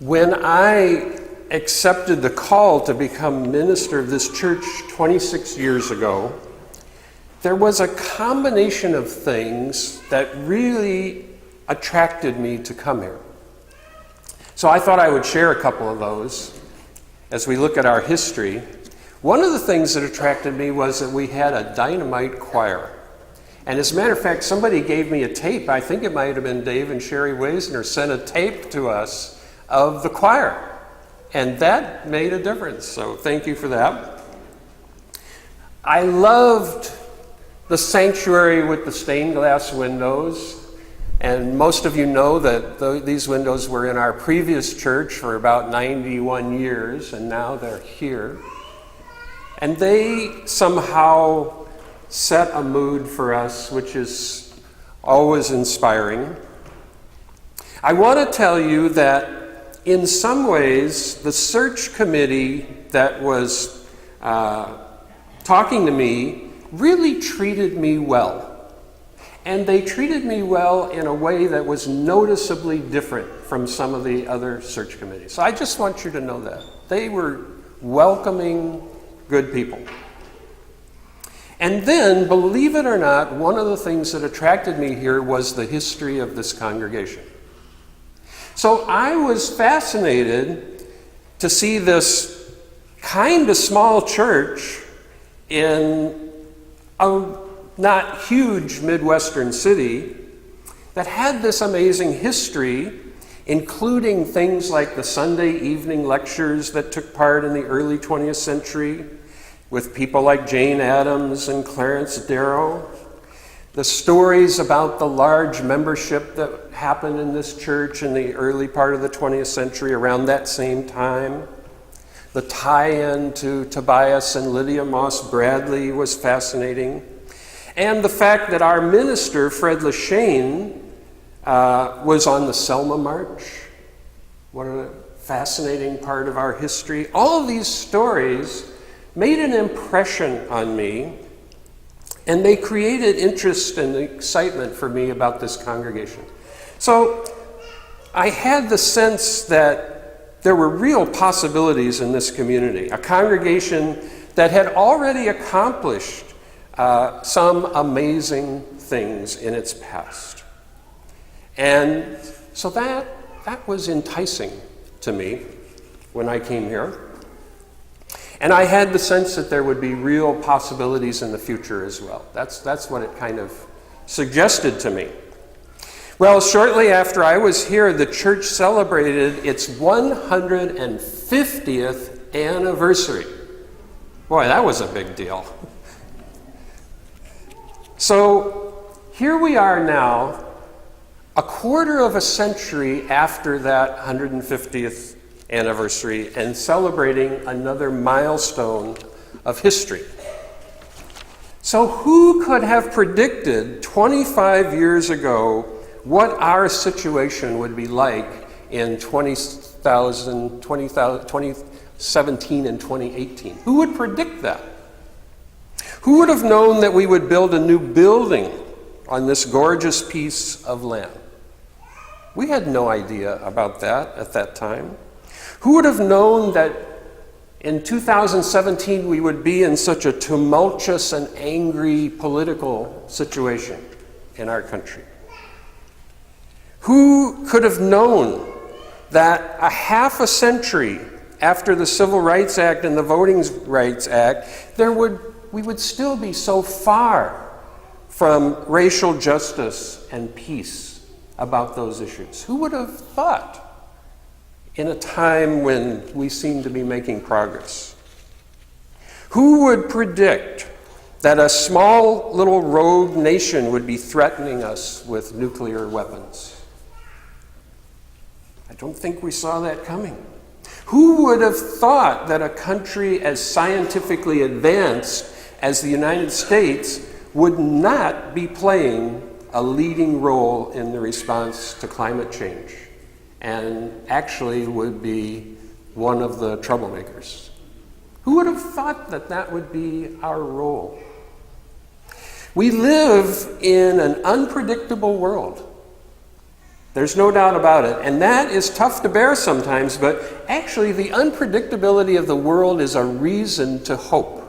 When I accepted the call to become minister of this church 26 years ago, there was a combination of things that really attracted me to come here. So I thought I would share a couple of those as we look at our history. One of the things that attracted me was that we had a dynamite choir. And as a matter of fact, somebody gave me a tape. I think it might have been Dave and Sherry Weisner sent a tape to us of the choir. And that made a difference, so thank you for that. I loved the sanctuary with the stained glass windows. And most of you know that these windows were in our previous church for about 91 years, and now they're here. And they somehow set a mood for us, which is always inspiring. I want to tell you that in some ways, the search committee that was talking to me really treated me well. And they treated me well in a way that was noticeably different from some of the other search committees. So I just want you to know that. They were welcoming, good people. And then, believe it or not, one of the things that attracted me here was the history of this congregation. So I was fascinated to see this kind of small church in a not huge Midwestern city that had this amazing history, including things like the Sunday evening lectures that took part in the early 20th century with people like Jane Addams and Clarence Darrow. The stories about the large membership that happened in this church in the early part of the 20th century around that same time. The tie-in to Tobias and Lydia Moss Bradley was fascinating. And the fact that our minister, Fred Leshane, was on the Selma March. What a fascinating part of our history. All of these stories made an impression on me, and they created interest and excitement for me about this congregation. So I had the sense that there were real possibilities in this community, a congregation that had already accomplished some amazing things in its past. And so that was enticing to me when I came here. And I had the sense that there would be real possibilities in the future as well. That's what it kind of suggested to me. Well, shortly after I was here, the church celebrated its 150th anniversary. Boy, that was a big deal. So here we are now, a quarter of a century after that 150th anniversary, and celebrating another milestone of history. So who could have predicted 25 years ago what our situation would be like in 2017 and 2018? Who would predict that? Who would have known that we would build a new building on this gorgeous piece of land? We had no idea about that at that time. Who would have known that in 2017 we would be in such a tumultuous and angry political situation in our country? Who could have known that a half a century after the Civil Rights Act and the Voting Rights Act, we would still be so far from racial justice and peace about those issues? Who would have thought in a time when we seem to be making progress? Who would predict that a small little rogue nation would be threatening us with nuclear weapons? I don't think we saw that coming. Who would have thought that a country as scientifically advanced as the United States would not be playing a leading role in the response to climate change, and actually would be one of the troublemakers? Who would have thought that that would be our role? We live in an unpredictable world. There's no doubt about it. And that is tough to bear sometimes, but actually the unpredictability of the world is a reason to hope.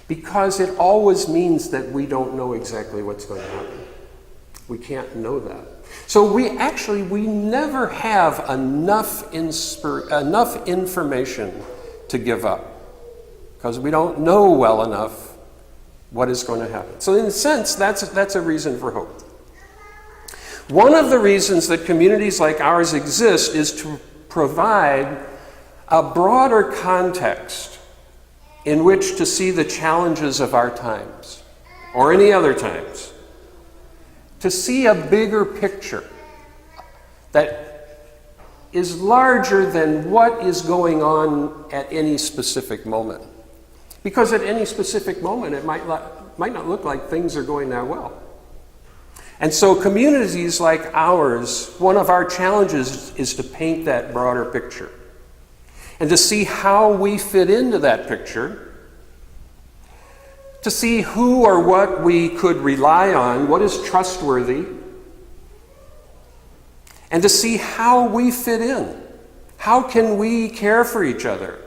Because it always means that we don't know exactly what's going to happen. We can't know that. So we never have enough information to give up. Because we don't know well enough what is going to happen. So in a sense, that's a reason for hope. One of the reasons that communities like ours exist is to provide a broader context in which to see the challenges of our times, or any other times. To see a bigger picture that is larger than what is going on at any specific moment. Because at any specific moment, it might not look like things are going that well. And so communities like ours, one of our challenges is to paint that broader picture and to see how we fit into that picture, to see who or what we could rely on, what is trustworthy, and to see how we fit in. How can we care for each other?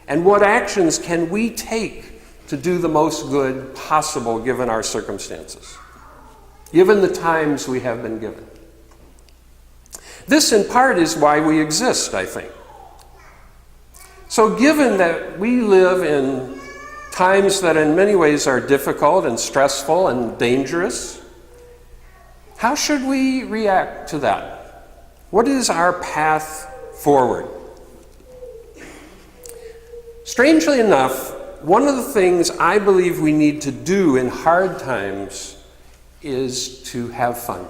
And what actions can we take to do the most good possible given our circumstances, given the times we have been given? This, in part, is why we exist, I think. So given that we live in times that in many ways are difficult and stressful and dangerous, how should we react to that? What is our path forward? Strangely enough, one of the things I believe we need to do in hard times is to have fun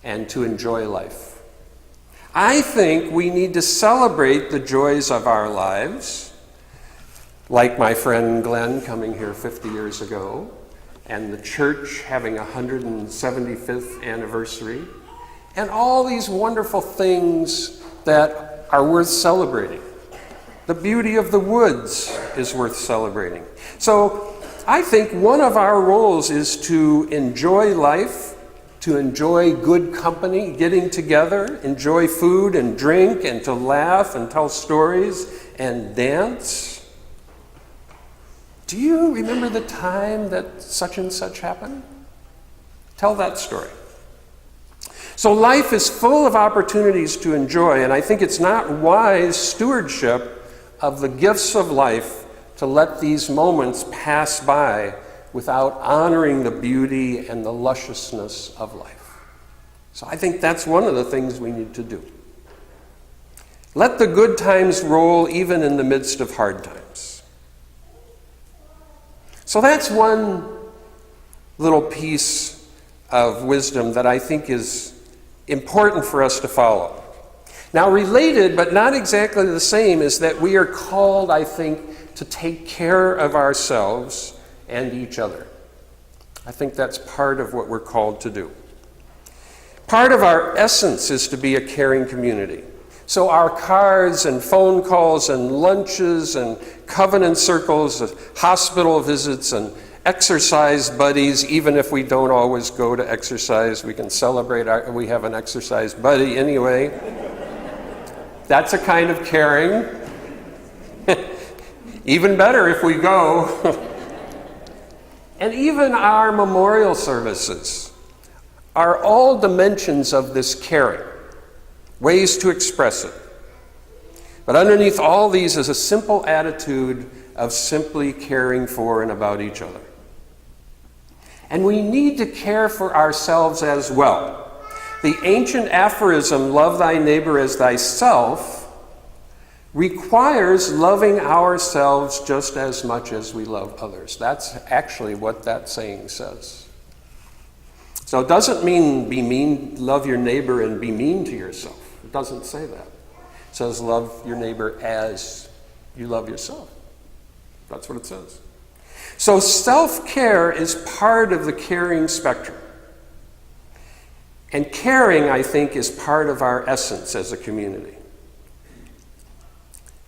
and to enjoy life. I think we need to celebrate the joys of our lives, like my friend Glenn coming here 50 years ago, and the church having a 175th anniversary, and all these wonderful things that are worth celebrating. The beauty of the woods is worth celebrating. So I think one of our roles is to enjoy life, to enjoy good company, getting together, enjoy food and drink, and to laugh and tell stories and dance. Do you remember the time that such and such happened? Tell that story. So life is full of opportunities to enjoy, and I think it's not wise stewardship of the gifts of life to let these moments pass by without honoring the beauty and the lusciousness of life. So I think that's one of the things we need to do. Let the good times roll even in the midst of hard times. So that's one little piece of wisdom that I think is important for us to follow. Now, related, but not exactly the same, is that we are called, I think, to take care of ourselves and each other. I think that's part of what we're called to do. Part of our essence is to be a caring community. So our cards and phone calls and lunches and covenant circles, hospital visits and exercise buddies, even if we don't always go to exercise, we can celebrate we have an exercise buddy anyway. That's a kind of caring. Even better if we go. And even our memorial services are all dimensions of this caring, ways to express it. But underneath all these is a simple attitude of simply caring for and about each other. And we need to care for ourselves as well. The ancient aphorism, love thy neighbor as thyself, requires loving ourselves just as much as we love others. That's actually what that saying says. So it doesn't mean be mean, love your neighbor and be mean to yourself. It doesn't say that. It says love your neighbor as you love yourself. That's what it says. So self-care is part of the caring spectrum. And caring, I think, is part of our essence as a community.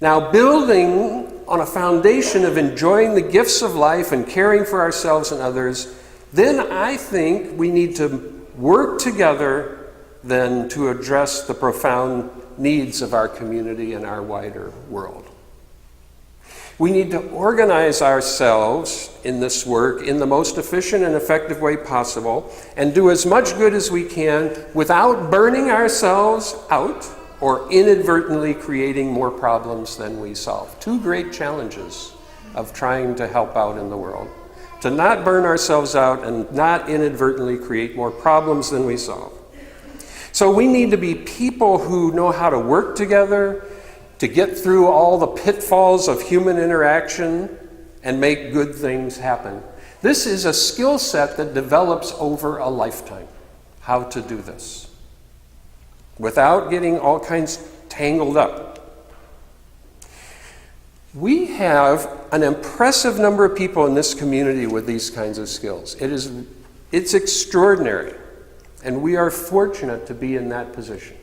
Now, building on a foundation of enjoying the gifts of life and caring for ourselves and others, then I think we need to work together then to address the profound needs of our community and our wider world. We need to organize ourselves in this work in the most efficient and effective way possible and do as much good as we can without burning ourselves out or inadvertently creating more problems than we solve. Two great challenges of trying to help out in the world. To not burn ourselves out and not inadvertently create more problems than we solve. So we need to be people who know how to work together, to get through all the pitfalls of human interaction and make good things happen. This is a skill set that develops over a lifetime, how to do this, without getting all kinds tangled up. We have an impressive number of people in this community with these kinds of skills. It's extraordinary, and we are fortunate to be in that position.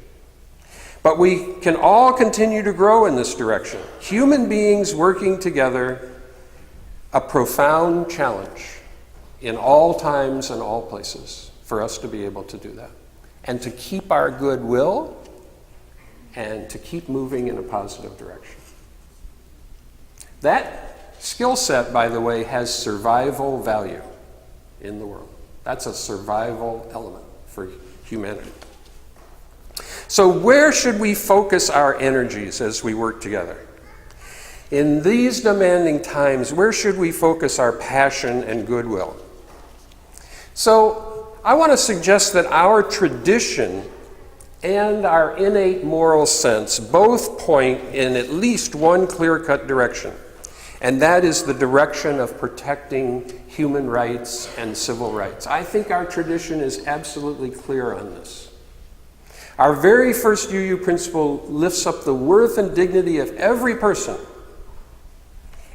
But we can all continue to grow in this direction. Human beings working together, a profound challenge in all times and all places for us to be able to do that. And to keep our goodwill and to keep moving in a positive direction. That skill set, by the way, has survival value in the world. That's a survival element for humanity. So where should we focus our energies as we work together? In these demanding times, where should we focus our passion and goodwill? So I want to suggest that our tradition and our innate moral sense both point in at least one clear-cut direction, and that is the direction of protecting human rights and civil rights. I think our tradition is absolutely clear on this. Our very first UU principle lifts up the worth and dignity of every person.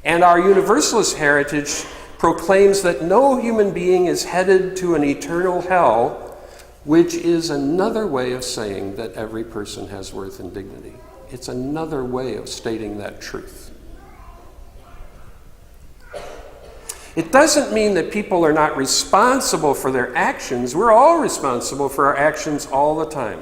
And our Universalist heritage proclaims that no human being is headed to an eternal hell, which is another way of saying that every person has worth and dignity. It's another way of stating that truth. It doesn't mean that people are not responsible for their actions. We're all responsible for our actions all the time.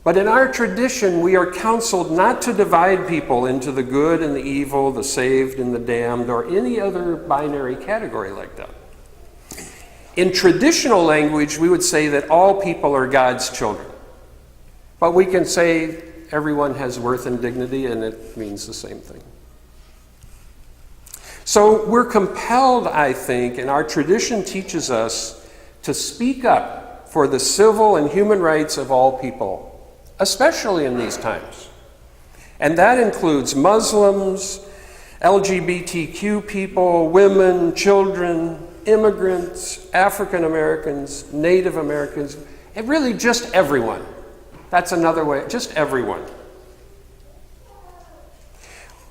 But in our tradition, we are counseled not to divide people into the good and the evil, the saved and the damned, or any other binary category like that. In traditional language, we would say that all people are God's children. But we can say everyone has worth and dignity, and it means the same thing. So we're compelled, I think, and our tradition teaches us to speak up for the civil and human rights of all people, especially in these times. And that includes Muslims, LGBTQ people, women, children, immigrants, African Americans, Native Americans, and really just everyone. That's another way, just everyone.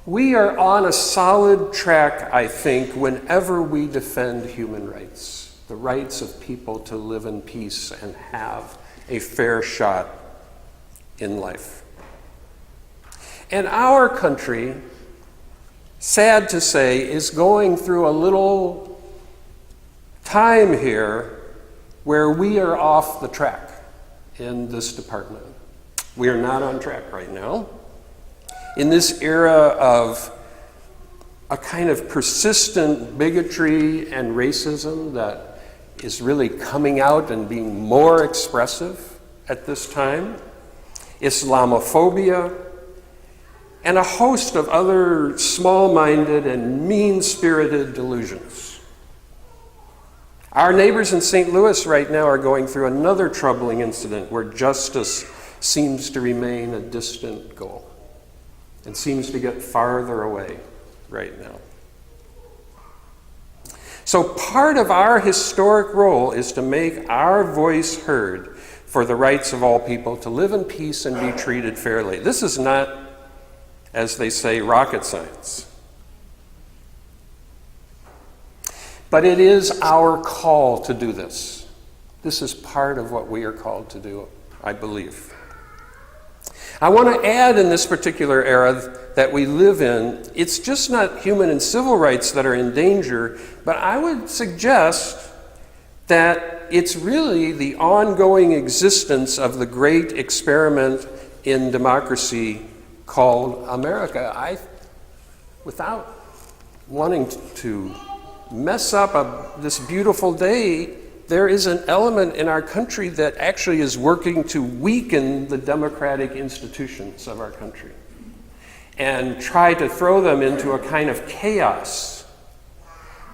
We are on a solid track, I think, whenever we defend human rights, the rights of people to live in peace and have a fair shot in life. And our country, sad to say, is going through a little time here where we are off the track in this department. We are not on track right now. In this era of a kind of persistent bigotry and racism that is really coming out and being more expressive at this time, Islamophobia, and a host of other small-minded and mean-spirited delusions. Our neighbors in St. Louis right now are going through another troubling incident where justice seems to remain a distant goal and seems to get farther away right now. So part of our historic role is to make our voice heard for the rights of all people to live in peace and be treated fairly. This is not, as they say, rocket science. But it is our call to do this. This is part of what we are called to do, I believe. I want to add in this particular era that we live in, it's just not human and civil rights that are in danger, but I would suggest that it's really the ongoing existence of the great experiment in democracy called America. Without wanting to mess up this beautiful day, there is an element in our country that actually is working to weaken the democratic institutions of our country and try to throw them into a kind of chaos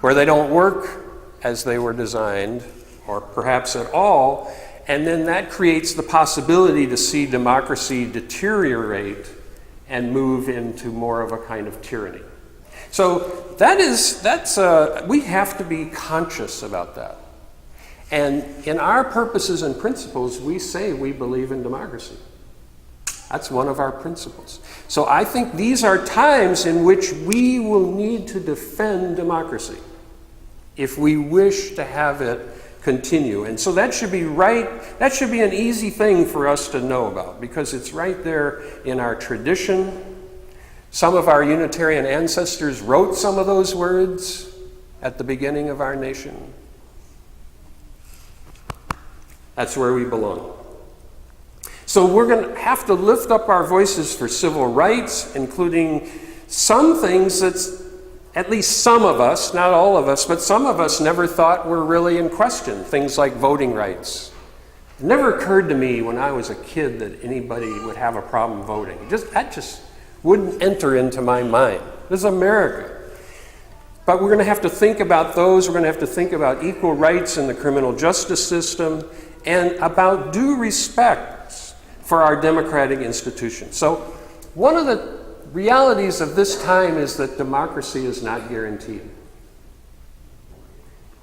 where they don't work as they were designed, or perhaps at all, and then that creates the possibility to see democracy deteriorate and move into more of a kind of tyranny. So we have to be conscious about that. And in our purposes and principles, we say we believe in democracy. That's one of our principles. So I think these are times in which we will need to defend democracy if we wish to have it continue. And so that should be an easy thing for us to know about, because it's right there in our tradition. Some of our Unitarian ancestors wrote some of those words at the beginning of our nation. That's where we belong. So we're going to have to lift up our voices for civil rights, including some things that at least some of us, not all of us, but some of us never thought were really in question. Things like voting rights. It never occurred to me when I was a kid that anybody would have a problem voting. That just wouldn't enter into my mind. This is America. But we're going to have to think about those. We're going to have to think about equal rights in the criminal justice system and about due respect for our democratic institutions. So one of the realities of this time is that democracy is not guaranteed.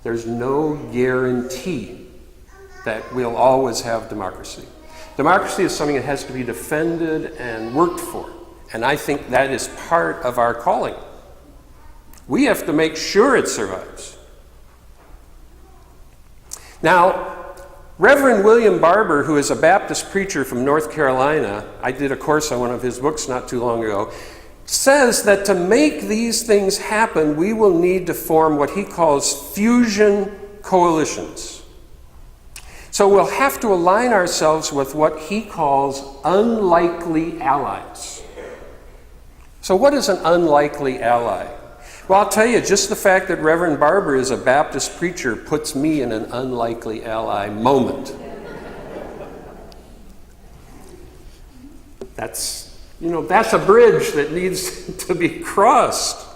There's no guarantee that we'll always have democracy. Democracy is something that has to be defended and worked for. And I think that is part of our calling. We have to make sure it survives. Now, Reverend William Barber, who is a Baptist preacher from North Carolina, I did a course on one of his books not too long ago, says that to make these things happen, we will need to form what he calls fusion coalitions. So we'll have to align ourselves with what he calls unlikely allies. So what is an unlikely ally? Well, I'll tell you, just the fact that Reverend Barber is a Baptist preacher puts me in an unlikely ally moment. That's a bridge that needs to be crossed.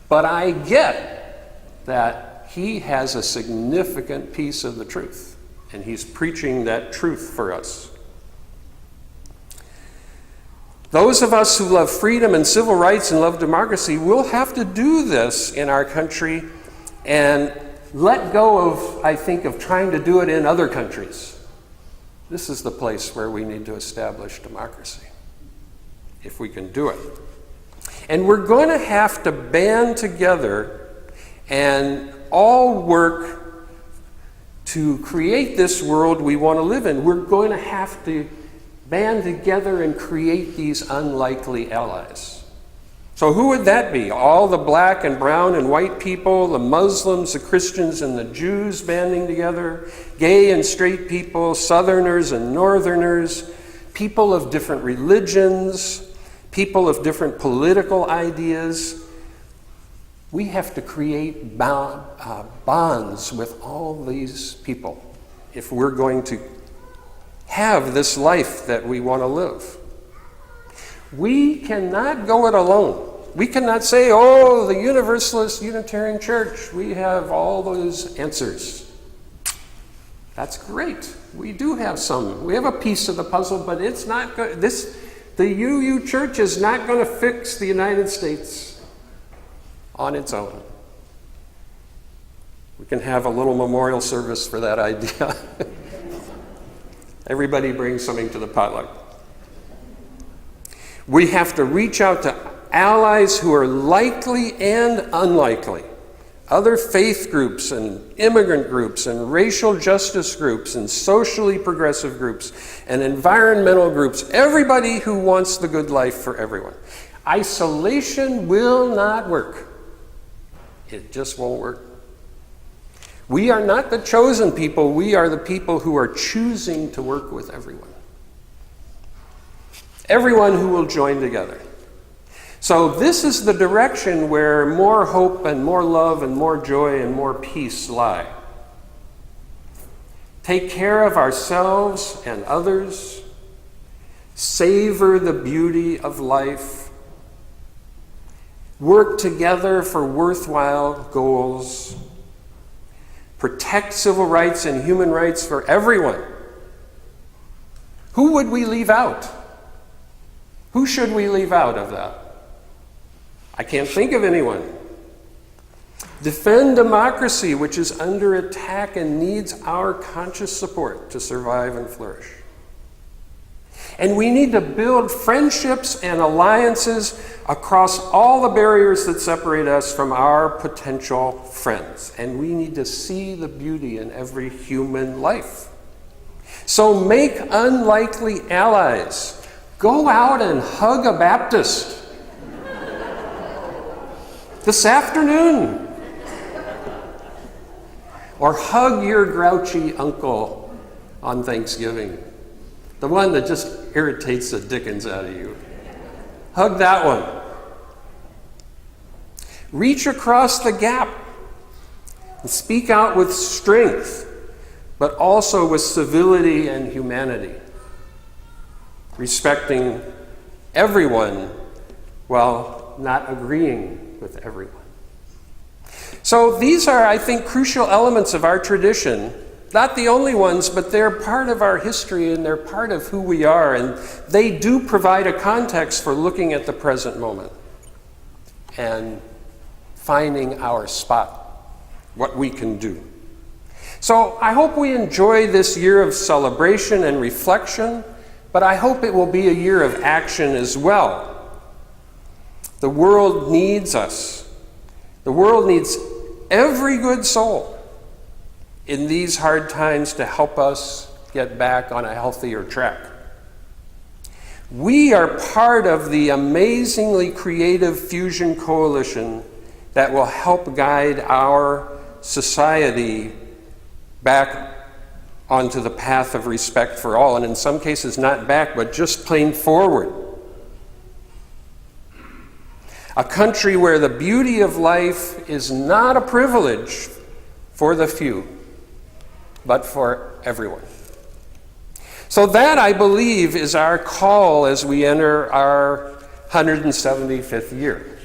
But I get that he has a significant piece of the truth, and he's preaching that truth for us. Those of us who love freedom and civil rights and love democracy will have to do this in our country and let go of trying to do it in other countries. This is the place where we need to establish democracy, if we can do it. And we're going to have to band together and all work to create this world we want to live in. We're going to have to band together and create these unlikely allies. So who would that be? All the black and brown and white people, the Muslims, the Christians, and the Jews banding together, gay and straight people, Southerners and Northerners, people of different religions, people of different political ideas. We have to create bonds with all these people if we're going to have this life that we want to live. We cannot go it alone. We cannot say, oh, the Universalist Unitarian Church, we have all those answers. That's great. We do have some. We have a piece of the puzzle, but it's not good. The UU Church is not going to fix the United States on its own. We can have a little memorial service for that idea. Everybody brings something to the potluck. We have to reach out to allies who are likely and unlikely. Other faith groups and immigrant groups and racial justice groups and socially progressive groups and environmental groups. Everybody who wants the good life for everyone. Isolation will not work. It just won't work. We are not the chosen people. We are the people who are choosing to work with everyone. Everyone who will join together. So this is the direction where more hope and more love and more joy and more peace lie. Take care of ourselves and others. Savor the beauty of life. Work together for worthwhile goals. Protect civil rights and human rights for everyone. Who would we leave out? Who should we leave out of that? I can't think of anyone. Defend democracy, which is under attack and needs our conscious support to survive and flourish. And we need to build friendships and alliances across all the barriers that separate us from our potential friends. And we need to see the beauty in every human life. So make unlikely allies. Go out and hug a Baptist this afternoon. Or hug your grouchy uncle on Thanksgiving. The one that just irritates the dickens out of you. Hug that one. Reach across the gap and speak out with strength, but also with civility and humanity, respecting everyone while not agreeing with everyone. So these are, I think, crucial elements of our tradition. Not the only ones, but they're part of our history and they're part of who we are, and they do provide a context for looking at the present moment and finding our spot, what we can do. So I hope we enjoy this year of celebration and reflection, but I hope it will be a year of action as well. The world needs us. The world needs every good soul in these hard times to help us get back on a healthier track. We are part of the amazingly creative Fusion Coalition that will help guide our society back onto the path of respect for all, and in some cases not back, but just plain forward. A country where the beauty of life is not a privilege for the few, but for everyone. So that, I believe, is our call as we enter our 175th year.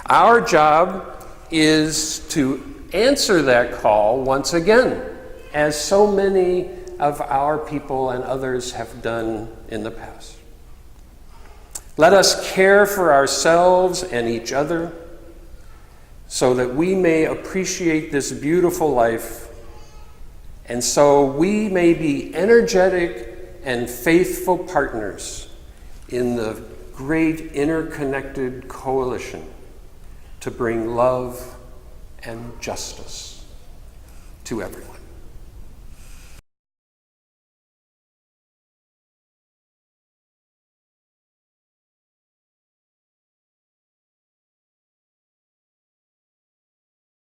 Our job is to answer that call once again, as so many of our people and others have done in the past. Let us care for ourselves and each other so that we may appreciate this beautiful life, and so we may be energetic and faithful partners in the great interconnected coalition to bring love and justice to everyone.